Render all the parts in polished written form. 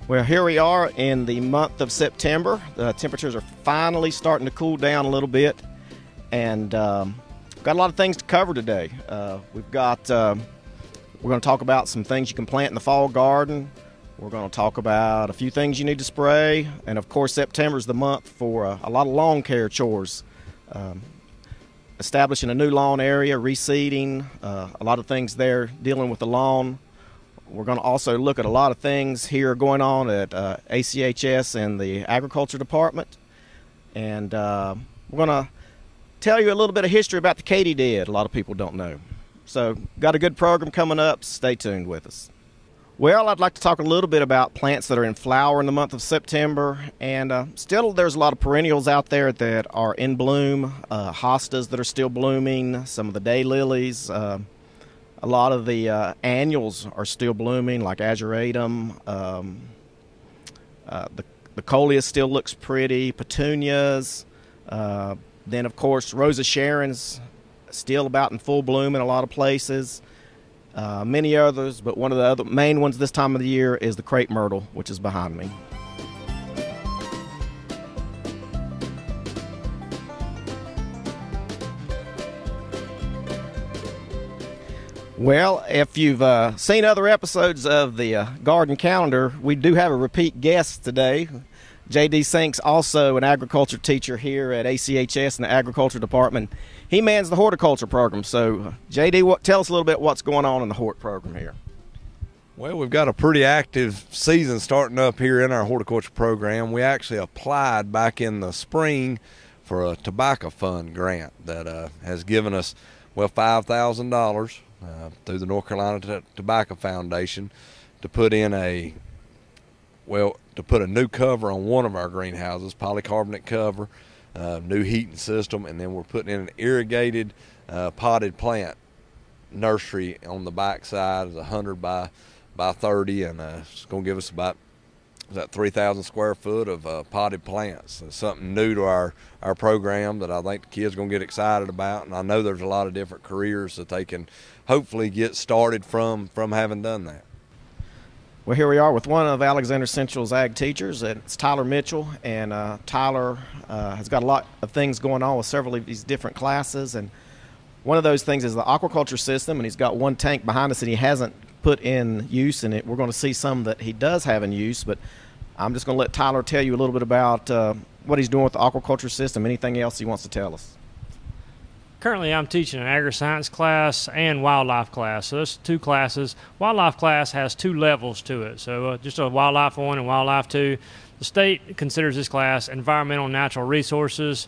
Well, here we are in the month of September. The temperatures are finally starting to cool down a little bit, and got a lot of things to cover today. We're going to talk about some things you can plant in the fall garden. We're going to talk about a few things you need to spray, and of course September is the month for a lot of lawn care chores. Establishing a new lawn area, reseeding, a lot of things there dealing with the lawn. We're going to also look at a lot of things here going on at ACHS and the Agriculture Department. And we're going to tell you a little bit of history about the katydid. A lot of people don't know. So, got a good program coming up. Stay tuned with us. Well, I'd like to talk a little bit about plants that are in flower in the month of September. And still, there's a lot of perennials out there that are in bloom. Hostas that are still blooming, some of the daylilies. A lot of the annuals are still blooming, like ageratum. The coleus still looks pretty. Petunias. Then, of course, Rosa Sharon's still about in full bloom in a lot of places. Many others, but one of the other main ones this time of the year is the crepe myrtle, which is behind me. Well, if you've seen other episodes of the garden calendar, we do have a repeat guest today. J.D. Sink's also an agriculture teacher here at ACHS in the Agriculture Department. He mans the horticulture program. So, J.D., tell us a little bit what's going on in the hort program here. Well, we've got a pretty active season starting up here in our horticulture program. We actually applied back in the spring for a tobacco fund grant that has given us, well, $5,000 through the North Carolina Tobacco Foundation to put in a new cover on one of our greenhouses, polycarbonate cover, new heating system, and then we're putting in an irrigated potted plant nursery on the back side. It's 100 by 30, and it's going to give us about 3,000 square foot of potted plants. It's something new to our program that I think the kids are going to get excited about, and I know there's a lot of different careers that they can hopefully get started from having done that. Well, here we are with one of Alexander Central's ag teachers. It's Tyler Mitchell, and Tyler has got a lot of things going on with several of these different classes, and one of those things is the aquaculture system, and he's got one tank behind us that he hasn't put in use, and we're going to see some that he does have in use, but I'm just going to let Tyler tell you a little bit about what he's doing with the aquaculture system, anything else he wants to tell us. Currently, I'm teaching an agri-science class and wildlife class. So those two classes. Wildlife class has two levels to it. So just a wildlife 1 and wildlife 2. The state considers this class environmental and natural resources.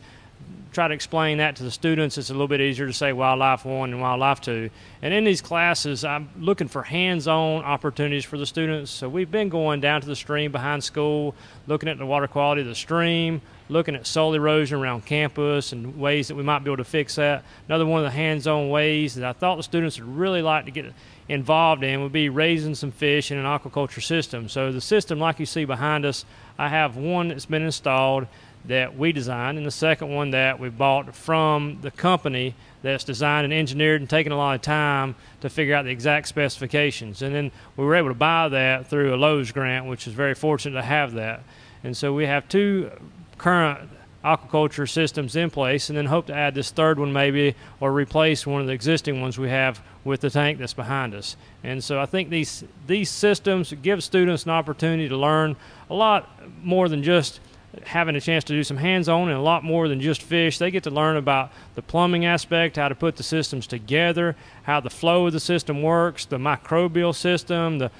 Try to explain that to the students. It's a little bit easier to say wildlife 1 and wildlife 2. And in these classes, I'm looking for hands-on opportunities for the students. So we've been going down to the stream behind school, looking at the water quality of the stream, looking at soil erosion around campus and ways that we might be able to fix that. Another one of the hands-on ways that I thought the students would really like to get involved in would be raising some fish in an aquaculture system. So the system, like you see behind us, I have one that's been installed that we designed, and the second one that we bought from the company that's designed and engineered and taken a lot of time to figure out the exact specifications. And then we were able to buy that through a Lowe's grant, which is very fortunate to have that. And so we have two current aquaculture systems in place, and then hope to add this third one maybe, or replace one of the existing ones we have with the tank that's behind us. And so I think these systems give students an opportunity to learn a lot more than just having a chance to do some hands-on, and a lot more than just fish. They get to learn about the plumbing aspect, how to put the systems together, how the flow of the system works, the microbial system, the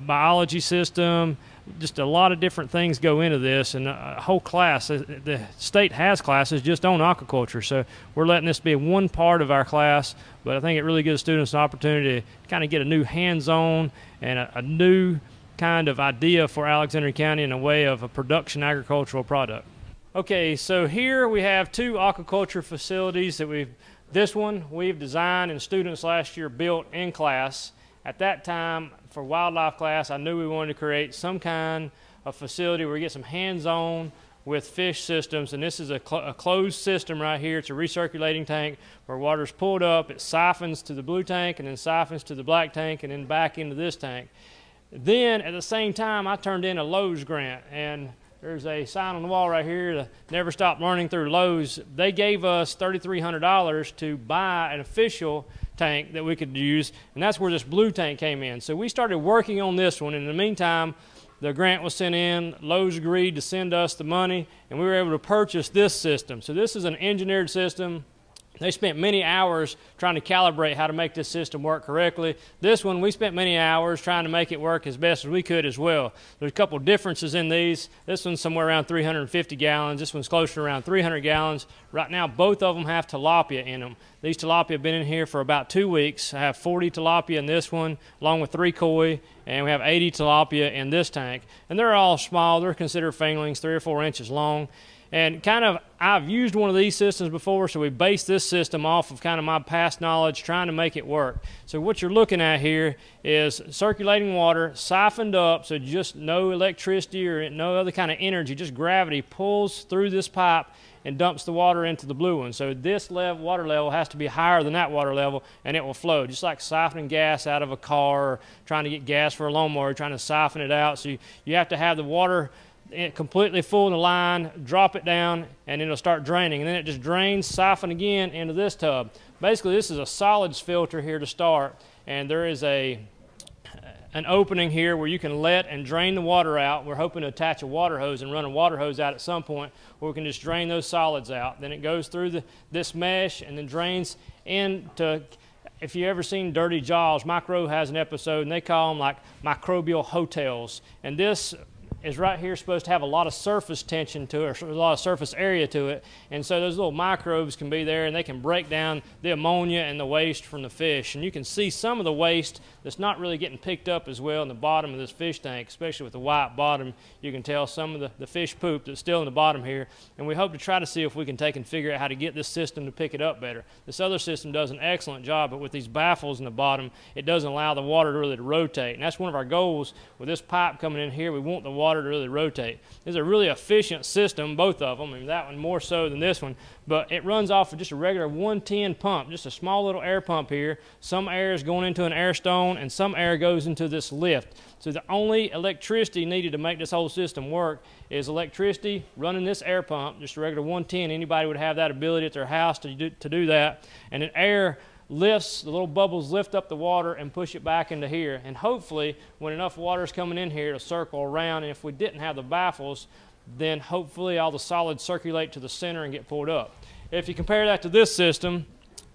biology system. Just a lot of different things go into this, and a whole class. The state has classes just on aquaculture, so we're letting this be one part of our class, but I think it really gives students an opportunity to kind of get a new hands-on and a new kind of idea for Alexander County in a way of a production agricultural product. Okay, so here we have two aquaculture facilities that this one we've designed and students last year built in class. At that time, for wildlife class, I knew we wanted to create some kind of facility where we get some hands-on with fish systems, and this is a closed system right here. It's a recirculating tank where water's pulled up, it siphons to the blue tank and then siphons to the black tank and then back into this tank. Then at the same time, I turned in a Lowe's grant, and there's a sign on the wall right here, to Never Stop Learning through Lowe's. They gave us $3,300 to buy an official tank that we could use, and that's where this blue tank came in. So we started working on this one. In the meantime, the grant was sent in, Lowe's agreed to send us the money, and we were able to purchase this system. So this is an engineered system. They spent many hours trying to calibrate how to make this system work correctly. This one, we spent many hours trying to make it work as best as we could as well. There's a couple differences in these. This one's somewhere around 350 gallons. This one's closer to around 300 gallons. Right now, both of them have tilapia in them. These tilapia have been in here for about 2 weeks. I have 40 tilapia in this one, along with 3 koi, and we have 80 tilapia in this tank. And they're all small. They're considered fingerlings, 3 or 4 inches long. And I've used one of these systems before, so we based this system off of kind of my past knowledge, trying to make it work. So what you're looking at here is circulating water, siphoned up, so just no electricity or no other kind of energy, just gravity pulls through this pipe and dumps the water into the blue one. So this water level has to be higher than that water level, and it will flow, just like siphoning gas out of a car, or trying to get gas for a lawnmower, trying to siphon it out. So you have to have the water completely full in the line, drop it down, and it'll start draining. And then it just drains, siphon again into this tub. Basically, this is a solids filter here to start, and there is an opening here where you can let and drain the water out. We're hoping to attach a water hose and run a water hose out at some point where we can just drain those solids out. Then it goes through this mesh and then drains into, if you've ever seen Dirty Jaws, Micro has an episode, and they call them like microbial hotels. And this is right here supposed to have a lot of surface tension to it, or a lot of surface area to it, and so those little microbes can be there, and they can break down the ammonia and the waste from the fish. And you can see some of the waste that's not really getting picked up as well in the bottom of this fish tank, especially with the white bottom. You can tell some of the fish poop that's still in the bottom here, and we hope to try to see if we can take and figure out how to get this system to pick it up better. This other system does an excellent job, but with these baffles in the bottom, it doesn't allow the water to really rotate, and that's one of our goals with this pipe coming in here. We want the water to really rotate. It's a really efficient system, both of them. I mean, that one more so than this one, but it runs off of just a regular 110 pump, just a small little air pump here. Some air is going into an air stone, and some air goes into this lift. So the only electricity needed to make this whole system work is electricity running this air pump, just a regular 110. Anybody would have that ability at their house to do that, and then air lifts, the little bubbles lift up the water and push it back into here. And hopefully, when enough water is coming in here, it'll circle around. And if we didn't have the baffles, then hopefully all the solids circulate to the center and get pulled up. If you compare that to this system,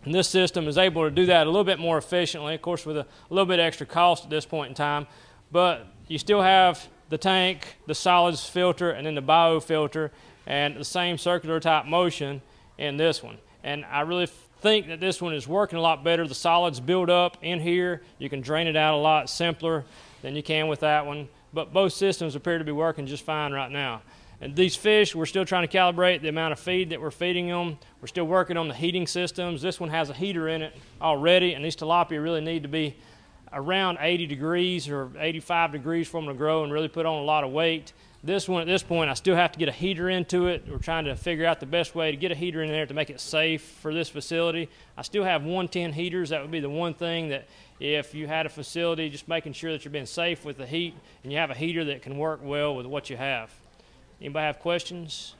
and this system is able to do that a little bit more efficiently, of course with a little bit extra cost at this point in time, but you still have the tank, the solids filter, and then the biofilter, and the same circular type motion in this one. And I really think that this one is working a lot better. The solids build up in here. You can drain it out a lot simpler than you can with that one. But both systems appear to be working just fine right now. And these fish, we're still trying to calibrate the amount of feed that we're feeding them. We're still working on the heating systems. This one has a heater in it already, and these tilapia really need to be around 80 degrees or 85 degrees for them to grow and really put on a lot of weight. This one, at this point, I still have to get a heater into it. We're trying to figure out the best way to get a heater in there to make it safe for this facility. I still have 110 heaters. That would be the one thing that if you had a facility, just making sure that you're being safe with the heat and you have a heater that can work well with what you have. Anybody have questions?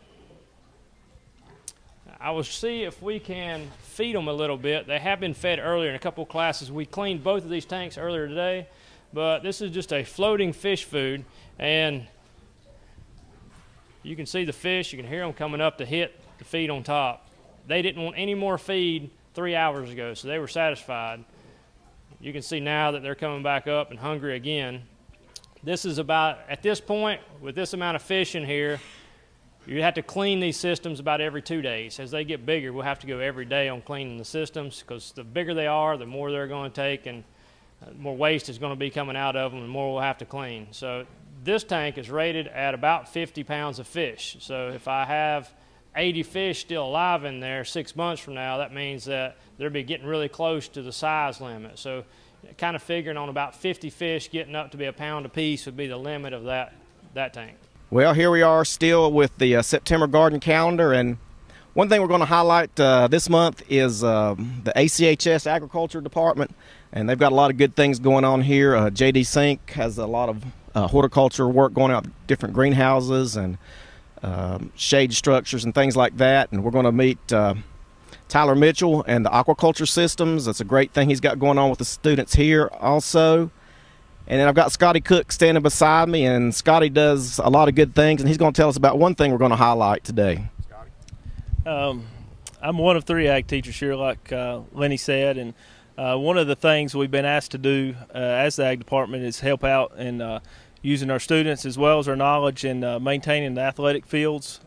I will see if we can feed them a little bit. They have been fed earlier in a couple of classes. We cleaned both of these tanks earlier today, but this is just a floating fish food, and you can see the fish, you can hear them coming up to hit the feed on top. They didn't want any more feed 3 hours ago, so they were satisfied. You can see now that they're coming back up and hungry again. This is about, at this point, with this amount of fish in here, you have to clean these systems about every 2 days. As they get bigger, we'll have to go every day on cleaning the systems, because the bigger they are, the more they're going to take, and more waste is going to be coming out of them, and more we'll have to clean. So this tank is rated at about 50 pounds of fish. So if I have 80 fish still alive in there 6 months from now, that means that they'll be getting really close to the size limit. So kind of figuring on about 50 fish getting up to be a pound apiece would be the limit of that tank. Well, here we are still with the September garden calendar, and one thing we're going to highlight this month is the ACHS Agriculture Department. and they've got a lot of good things going on here. JD Sink has a lot of horticulture work going on, different greenhouses and shade structures and things like that. And we're going to meet Tyler Mitchell and the aquaculture systems. That's a great thing he's got going on with the students here also. And then I've got Scotty Cook standing beside me, and Scotty does a lot of good things, and he's going to tell us about one thing we're going to highlight today. I'm one of 3 ag teachers here, like Lenny said, and one of the things we've been asked to do as the ag department is help out in using our students as well as our knowledge in maintaining the athletic fields.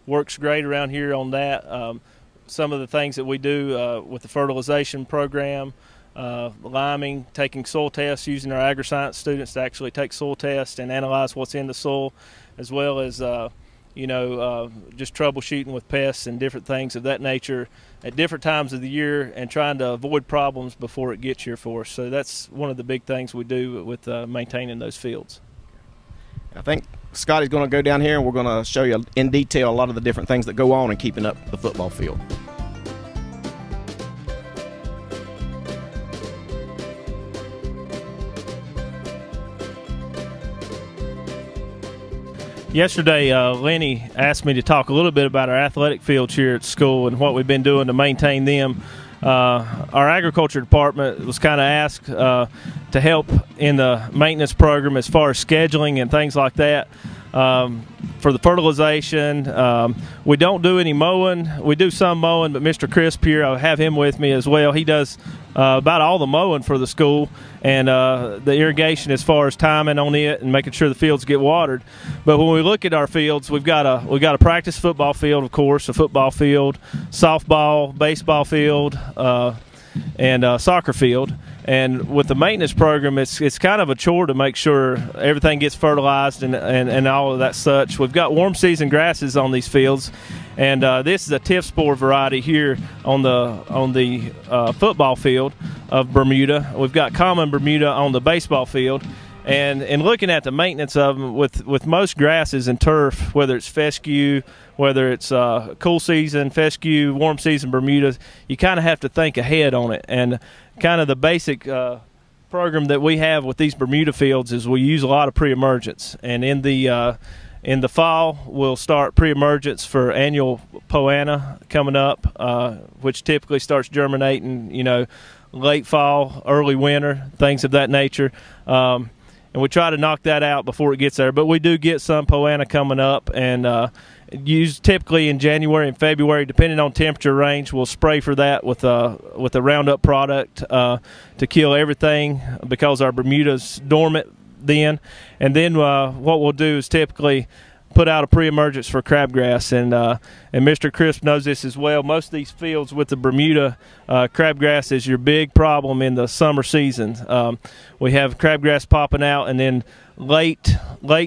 Works great around here on that. Some of the things that we do with the fertilization program, liming, taking soil tests, using our agri-science students to actually take soil tests and analyze what's in the soil, as well as just troubleshooting with pests and different things of that nature at different times of the year and trying to avoid problems before it gets here for us. So that's one of the big things we do with maintaining those fields. I think Scotty's going to go down here and we're going to show you in detail a lot of the different things that go on in keeping up the football field. Yesterday, Lenny asked me to talk a little bit about our athletic fields here at school and what we've been doing to maintain them. Our agriculture department was kind of asked to help in the maintenance program as far as scheduling and things like that. For the fertilization, we don't do any mowing. We do some mowing, but Mr. Crisp here, I have him with me as well. He does about all the mowing for the school and the irrigation as far as timing on it and making sure the fields get watered. But when we look at our fields, we've got a practice football field, of course, a football field, softball, baseball field, and soccer field. And with the maintenance program, it's kind of a chore to make sure everything gets fertilized and all of that such. We've got warm season grasses on these fields, and this is a tiff spore variety here on the football field of Bermuda. We've got common Bermuda on the baseball field. And in looking at the maintenance of them, with most grasses and turf, whether it's fescue, whether it's cool season, fescue, warm season Bermuda, you kind of have to think ahead on it. And kind of the basic program that we have with these Bermuda fields is we use a lot of pre-emergence. And in the fall, we'll start pre-emergence for annual poana coming up, which typically starts germinating, late fall, early winter, things of that nature. And we try to knock that out before it gets there. But we do get some poana coming up, and used typically in January and February, depending on temperature range. We'll spray for that with a Roundup product to kill everything because our Bermuda's dormant then. And then what we'll do is typically put out a pre-emergence for crabgrass, and Mr. Crisp knows this as well. Most of these fields with the Bermuda crabgrass is your big problem in the summer season. We have crabgrass popping out, and then late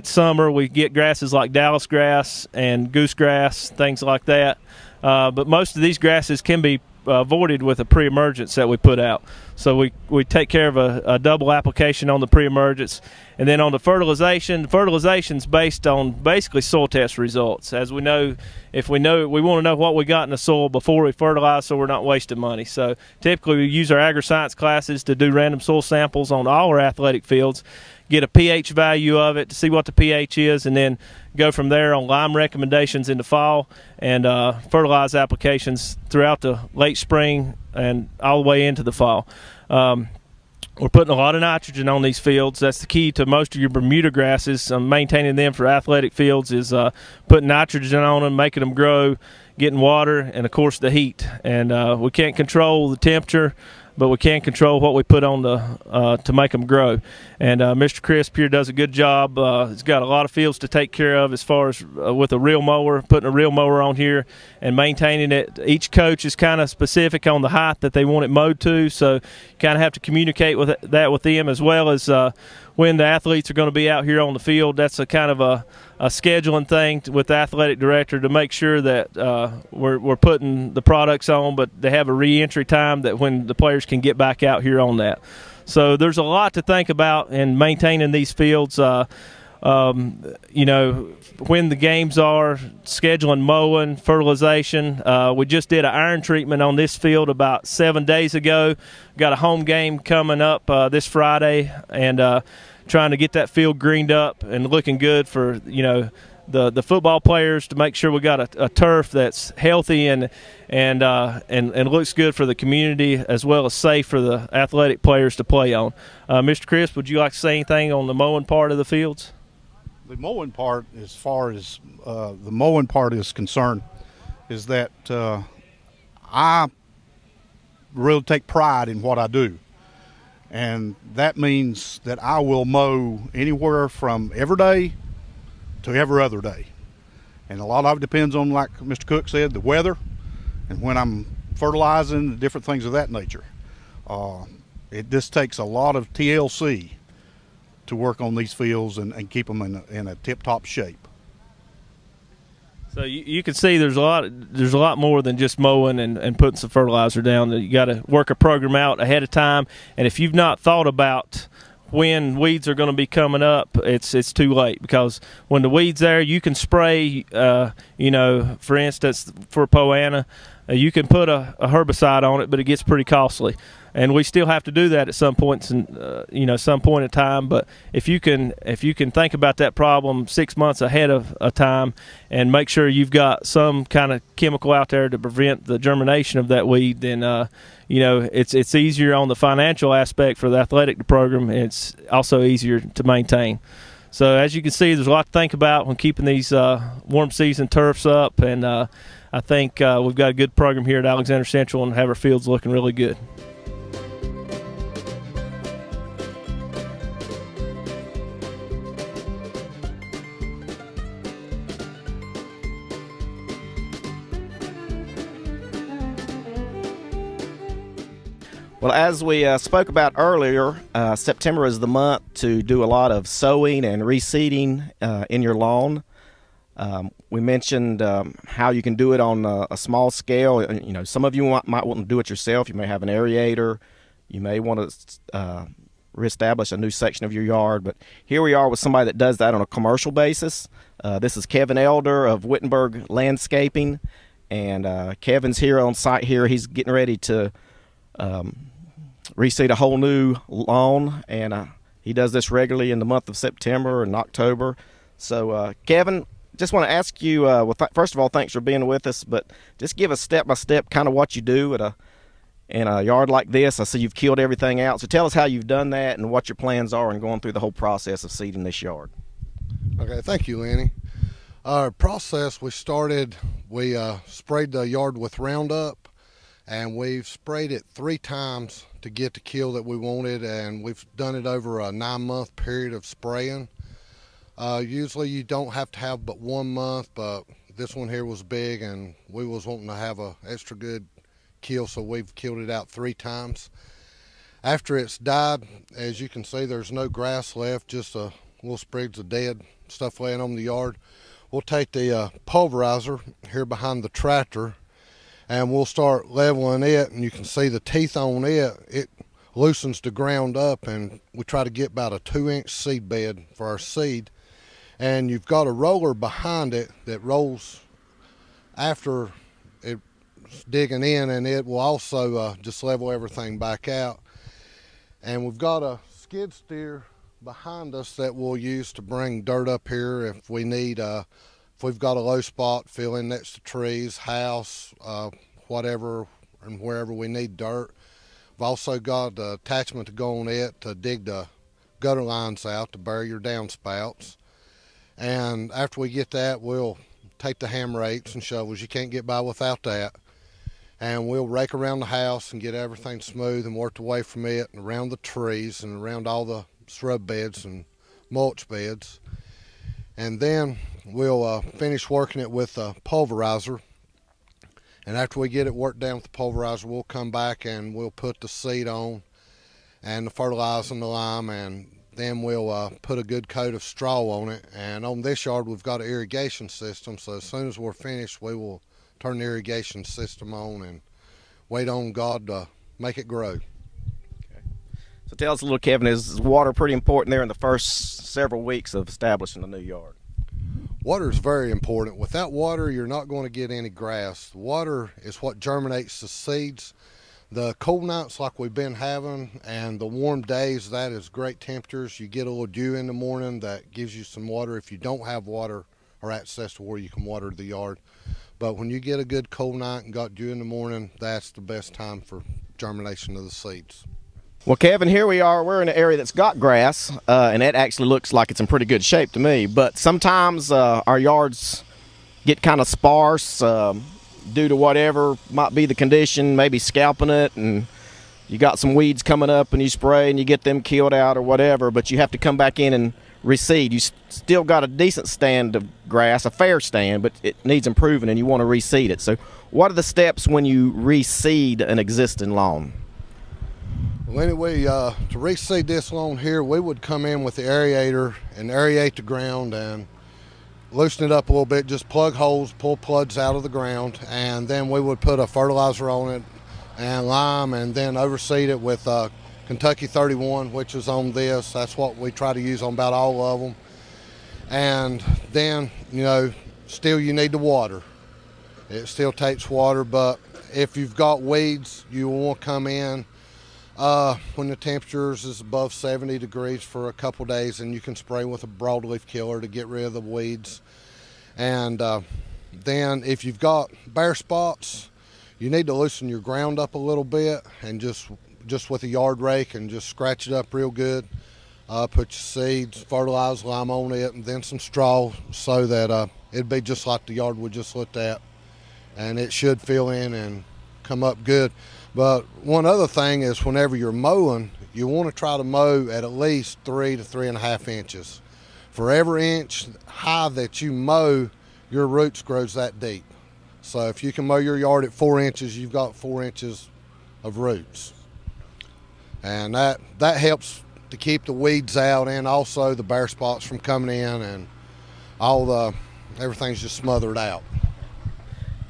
summer we get grasses like Dallas grass and goosegrass, things like that. But most of these grasses can be avoided with a pre-emergence that we put out. So we take care of a double application on the pre-emergence. And then on the fertilization's based on basically soil test results. As we know, we want to know what we got in the soil before we fertilize so we're not wasting money. So typically we use our agri-science classes to do random soil samples on all our athletic fields, get a pH value of it to see what the pH is, and then go from there on lime recommendations in the fall and fertilize applications throughout the late spring and all the way into the fall. We're putting a lot of nitrogen on these fields. That's the key to most of your Bermuda grasses. Maintaining them for athletic fields is putting nitrogen on them, making them grow, getting water, and of course the heat. And we can't control the temperature, but we can control what we put on to make them grow. And Mr. Crisp here does a good job. He's got a lot of fields to take care of as far as with a reel mower, putting a reel mower on here and maintaining it. Each coach is kind of specific on the height that they want it mowed to, so you kind of have to communicate with that with them, as well as when the athletes are going to be out here on the field. That's a kind of a scheduling thing with the athletic director to make sure that we're putting the products on, but they have a re-entry time that when the players can get back out here on that. So there's a lot to think about in maintaining these fields. you know, when the games are, scheduling mowing, fertilization. We just did an iron treatment on this field about 7 days ago. Got a home game coming up this Friday, and trying to get that field greened up and looking good for, you know, the football players, to make sure we got a turf that's healthy and looks good for the community, as well as safe for the athletic players to play on. Mr. Crisp, would you like to say anything on the mowing part of the fields? The mowing part, as far as the mowing part is concerned, is that I really take pride in what I do. And that means that I will mow anywhere from every day to every other day. And a lot of it depends on, like Mr. Cook said, the weather and when I'm fertilizing, different things of that nature. It just takes a lot of TLC to work on these fields and keep them in a tip-top shape. So you can see there's a lot more than just mowing and putting some fertilizer down. You got to work a program out ahead of time, and if you've not thought about when weeds are going to be coming up, it's too late, because when the weeds there, you can spray. You know, for instance, for Poana, you can put a herbicide on it, but it gets pretty costly. And we still have to do that at some points, you know, some point in time. But if you can think about that problem 6 months ahead of a time, and make sure you've got some kind of chemical out there to prevent the germination of that weed, then you know, it's easier on the financial aspect for the athletic program. And it's also easier to maintain. So as you can see, there's a lot to think about when keeping these warm season turfs up, and I think we've got a good program here at Alexander Central, and have our fields looking really good. Well, as we spoke about earlier, September is the month to do a lot of sowing and reseeding in your lawn. We mentioned how you can do it on a small scale. You know, some of you might want to do it yourself. You may have an aerator. You may want to reestablish a new section of your yard. But here we are with somebody that does that on a commercial basis. This is Kevin Elder of Wittenberg Landscaping, and Kevin's here on site here. He's getting ready to reseed a whole new lawn, and he does this regularly in the month of September and October. So Kevin, just want to ask you, well, first of all, thanks for being with us, but just give us step-by-step kind of what you do in a yard like this. I see you've killed everything out, so tell us how you've done that and what your plans are in going through the whole process of seeding this yard. Okay, thank you, Lenny. Our process, we sprayed the yard with Roundup, and we've sprayed it 3 times to get the kill that we wanted, and we've done it over a 9-month period of spraying. Usually you don't have to have but 1 month, but this one here was big, and we was wanting to have a extra good kill, so we've killed it out 3 times. After it's died, as you can see, there's no grass left, just a little sprigs of dead stuff laying on the yard. We'll take the pulverizer here behind the tractor, and we'll start leveling it, and you can see the teeth on it. It loosens the ground up, and we try to get about a 2-inch seed bed for our seed. And you've got a roller behind it that rolls after it's digging in, and it will also just level everything back out. And we've got a skid steer behind us that we'll use to bring dirt up here if we need, if we've got a low spot, fill in next to trees, house, whatever, and wherever we need dirt. We've also got the attachment to go on it to dig the gutter lines out to bury your downspouts. And after we get that, we'll take the ham rakes and shovels. You can't get by without that. And we'll rake around the house and get everything smooth and worked away from it and around the trees and around all the shrub beds and mulch beds. And then we'll finish working it with a pulverizer. And after we get it worked down with the pulverizer, we'll come back and we'll put the seed on and the fertilizer and the lime, and then we'll put a good coat of straw on it. And on this yard, we've got an irrigation system, so as soon as we're finished, we will turn the irrigation system on and wait on God to make it grow. Okay. So tell us a little, Kevin, is water pretty important there in the first several weeks of establishing a new yard? Water is very important. Without water, you're not going to get any grass. Water is what germinates the seeds. The cold nights like we've been having and the warm days, that is great temperatures. You get a little dew in the morning that gives you some water if you don't have water or access to where you can water the yard. But when you get a good cold night and got dew in the morning, that's the best time for germination of the seeds. Well, Kevin, here we are. We're in an area that's got grass, and it actually looks like it's in pretty good shape to me. But sometimes our yards get kind of sparse due to whatever might be the condition, maybe scalping it, and you got some weeds coming up and you spray and you get them killed out or whatever, but you have to come back in and reseed. You still got a decent stand of grass, a fair stand, but it needs improving and you want to reseed it. So what are the steps when you reseed an existing lawn? Well, anyway, to reseed this lawn here, we would come in with the aerator and aerate the ground and loosen it up a little bit, just plug holes, pull plugs out of the ground, and then we would put a fertilizer on it and lime and then overseed it with Kentucky 31, which is on this. That's what we try to use on about all of them. And then, you know, still you need the water. It still takes water, but if you've got weeds, you will want to come in when the temperatures is above 70 degrees for a couple days, and you can spray with a broadleaf killer to get rid of the weeds. And then if you've got bare spots, you need to loosen your ground up a little bit and just with a yard rake and just scratch it up real good. Put your seeds, fertilize lime on it, and then some straw so that it'd be just like the yard we just looked at, and it should fill in and come up good. But one other thing is whenever you're mowing, you want to try to mow at least 3 to 3.5 inches. For every inch high that you mow, your roots grows that deep. So if you can mow your yard at 4 inches, you've got 4 inches of roots. And that helps to keep the weeds out and also the bare spots from coming in, and everything's just smothered out.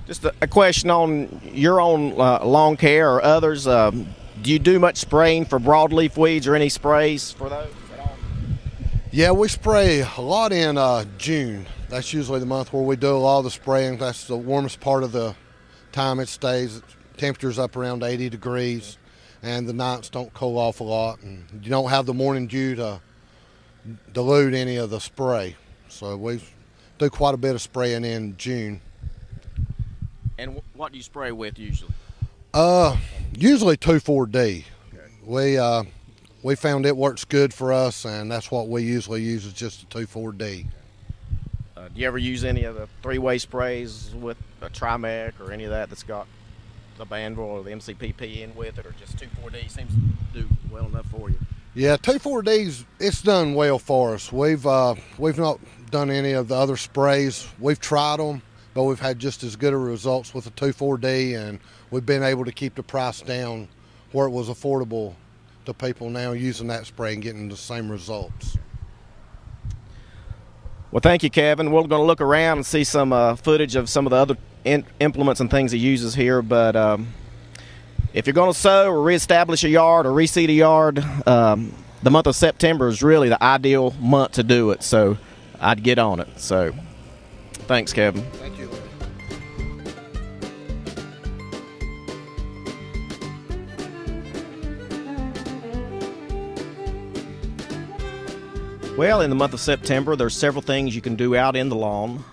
Just a question on your own lawn care or others. Do you do much spraying for broadleaf weeds or any sprays for those at all? Yeah, we spray a lot in June. That's usually the month where we do a lot of the spraying. That's the warmest part of the time it stays. Temperatures up around 80 degrees, and the nights don't cool off a lot, and you don't have the morning dew to dilute any of the spray. So we do quite a bit of spraying in June. And what do you spray with usually? Usually 2,4-D. Okay. We found it works good for us, and that's what we usually use is just a 2,4-D. Do you ever use any of the three-way sprays with a Trimec or any of that that's got the Bandrel or the MCPP in with it, or just 2,4-D seems to do well enough for you? Yeah, 2,4-D's, it's done well for us. We've not done any of the other sprays. We've tried them, but we've had just as good of results with the 2,4-D, and we've been able to keep the price down where it was affordable to people now using that spray and getting the same results. Well, thank you, Kevin. We're going to look around and see some footage of some of the other implements and things he uses here, but if you're going to sow or reestablish a yard or reseed a yard, the month of September is really the ideal month to do it, so I'd get on it. So thanks, Kevin. Thank you. Well, in the month of September, there's several things you can do out in the lawn.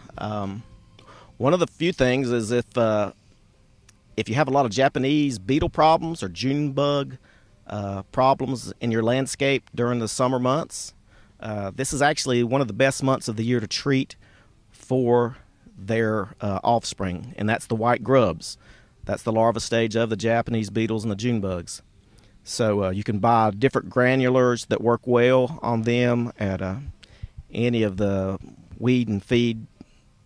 One of the few things is if you have a lot of Japanese beetle problems or June bug problems in your landscape during the summer months, this is actually one of the best months of the year to treat for their offspring, and that's the white grubs. That's the larva stage of the Japanese beetles and the June bugs. So you can buy different granulars that work well on them at any of the weed and feed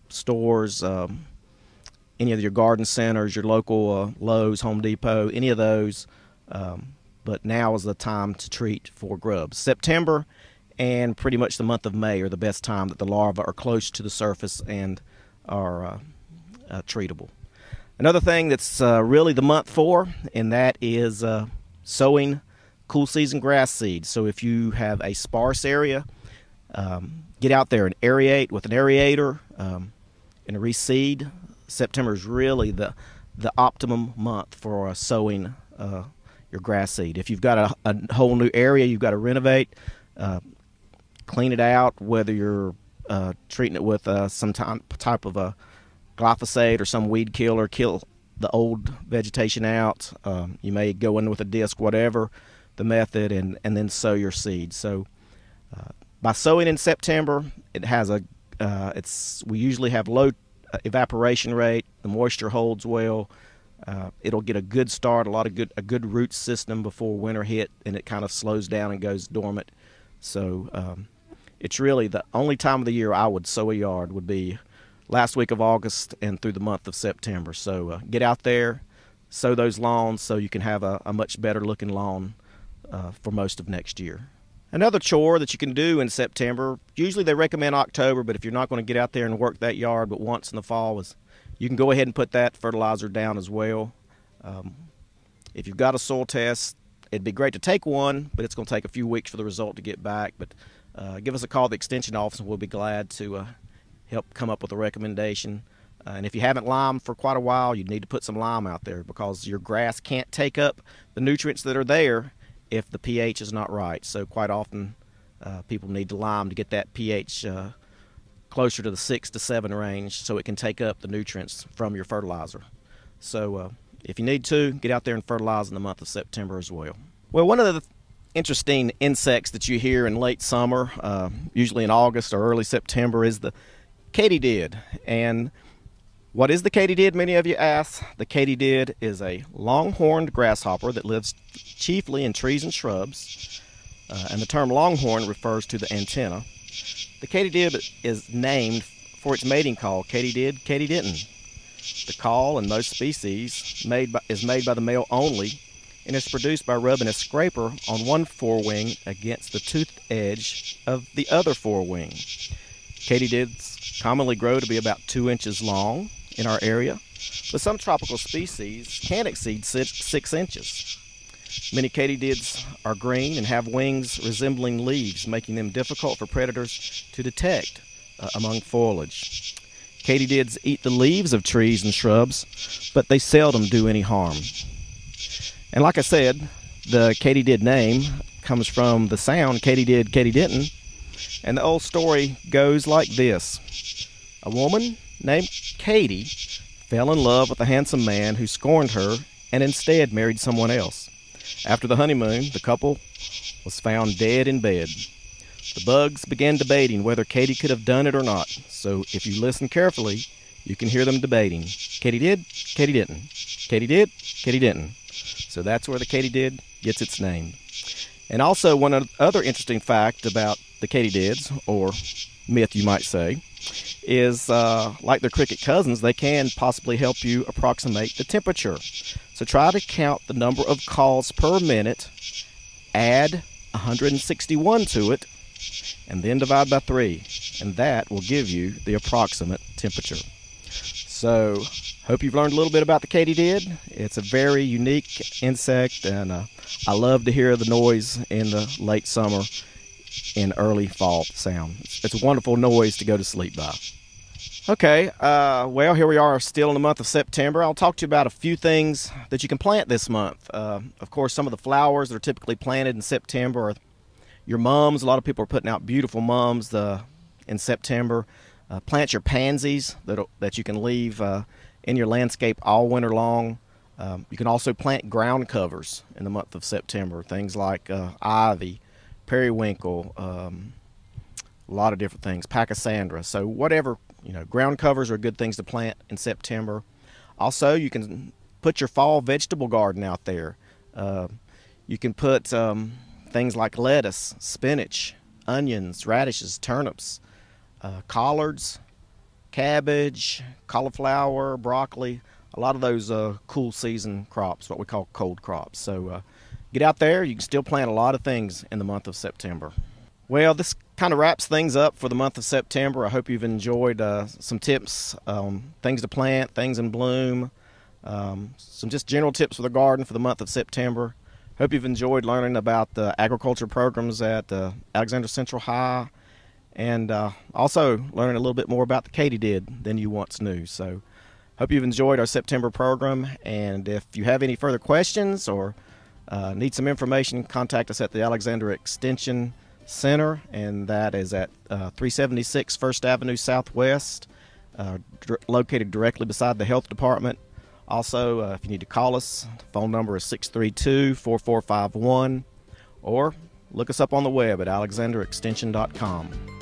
stores, any of your garden centers, your local Lowe's, Home Depot, any of those. But now is the time to treat for grubs. September and pretty much the month of May are the best time that the larvae are close to the surface and are treatable. Another thing that's really the month for, and that is sowing cool season grass seed. So if you have a sparse area, get out there and aerate with an aerator and reseed. September is really the optimum month for sowing your grass seed. If you've got a whole new area you've got to renovate, clean it out, whether you're treating it with some type of a glyphosate or some weed killer, kill the old vegetation out. You may go in with a disc, whatever the method, and then sow your seed. So by sowing in September, it has we usually have low evaporation rate. The moisture holds well. It'll get a good start, a good root system before winter hit, and it kind of slows down and goes dormant. So it's really the only time of the year I would sow a yard would be last week of August and through the month of September. So get out there, sow those lawns so you can have a much better looking lawn for most of next year. Another chore that you can do in September, usually they recommend October, but if you're not going to get out there and work that yard but once in the fall, is you can go ahead and put that fertilizer down as well. If you've got a soil test, it'd be great to take one, but it's going to take a few weeks for the result to get back. But give us a call at the Extension office, and we'll be glad to help come up with a recommendation. And if you haven't limed for quite a while, you need to put some lime out there, because your grass can't take up the nutrients that are there if the pH is not right. So quite often people need to lime to get that pH closer to the 6 to 7 range so it can take up the nutrients from your fertilizer. So if you need to, get out there and fertilize in the month of September as well. Well, one of the interesting insects that you hear in late summer, usually in August or early September, is the katydid. And what is the katydid, many of you ask? The katydid is a longhorned grasshopper that lives chiefly in trees and shrubs, and the term longhorn refers to the antenna. The katydid is named for its mating call, katydid, katydidden. The call in most species is made by the male only, and is produced by rubbing a scraper on one forewing against the toothed edge of the other forewing. Katydids commonly grow to be about 2 inches long in our area, but some tropical species can exceed 6 inches. Many katydids are green and have wings resembling leaves, making them difficult for predators to detect among foliage. Katydids eat the leaves of trees and shrubs, but they seldom do any harm. And like I said, the katydid name comes from the sound katydid, katydidden, and the old story goes like this. A woman named Katy fell in love with a handsome man who scorned her and instead married someone else. After the honeymoon, the couple was found dead in bed. The bugs began debating whether Katy could have done it or not. So if you listen carefully, you can hear them debating. Katy did, Katy didn't. Katy did, Katy didn't. So that's where the katydid gets its name. And also one other interesting fact about the katydids, or myth you might say, is like their cricket cousins, they can possibly help you approximate the temperature. So try to count the number of calls per minute, add 161 to it, and then divide by 3, and that will give you the approximate temperature. So hope you've learned a little bit about the katydid. It's a very unique insect, and I love to hear the noise in the late summer and early fall sound. It's a wonderful noise to go to sleep by. Okay, well, here we are still in the month of September. I'll talk to you about a few things that you can plant this month. Of course, some of the flowers that are typically planted in September are your mums. A lot of people are putting out beautiful mums in September. Plant your pansies that you can leave in your landscape all winter long. You can also plant ground covers in the month of September, things like ivy, periwinkle, a lot of different things, pachysandra. So whatever, ground covers are good things to plant in September. Also, you can put your fall vegetable garden out there. You can put things like lettuce, spinach, onions, radishes, turnips, collards, cabbage, cauliflower, broccoli, a lot of those cool season crops, what we call cold crops. So get out there. You can still plant a lot of things in the month of September. Well, this kind of wraps things up for the month of September. I hope you've enjoyed some tips, things to plant, things in bloom, some just general tips for the garden for the month of September. Hope you've enjoyed learning about the agriculture programs at Alexander Central High, and also learning a little bit more about the katydid than you once knew. So hope you've enjoyed our September program, and if you have any further questions or need some information, contact us at the Alexander Extension Center, and that is at 376 First Avenue Southwest, located directly beside the Health Department. Also, if you need to call us, the phone number is 632-4451, or look us up on the web at alexanderextension.com.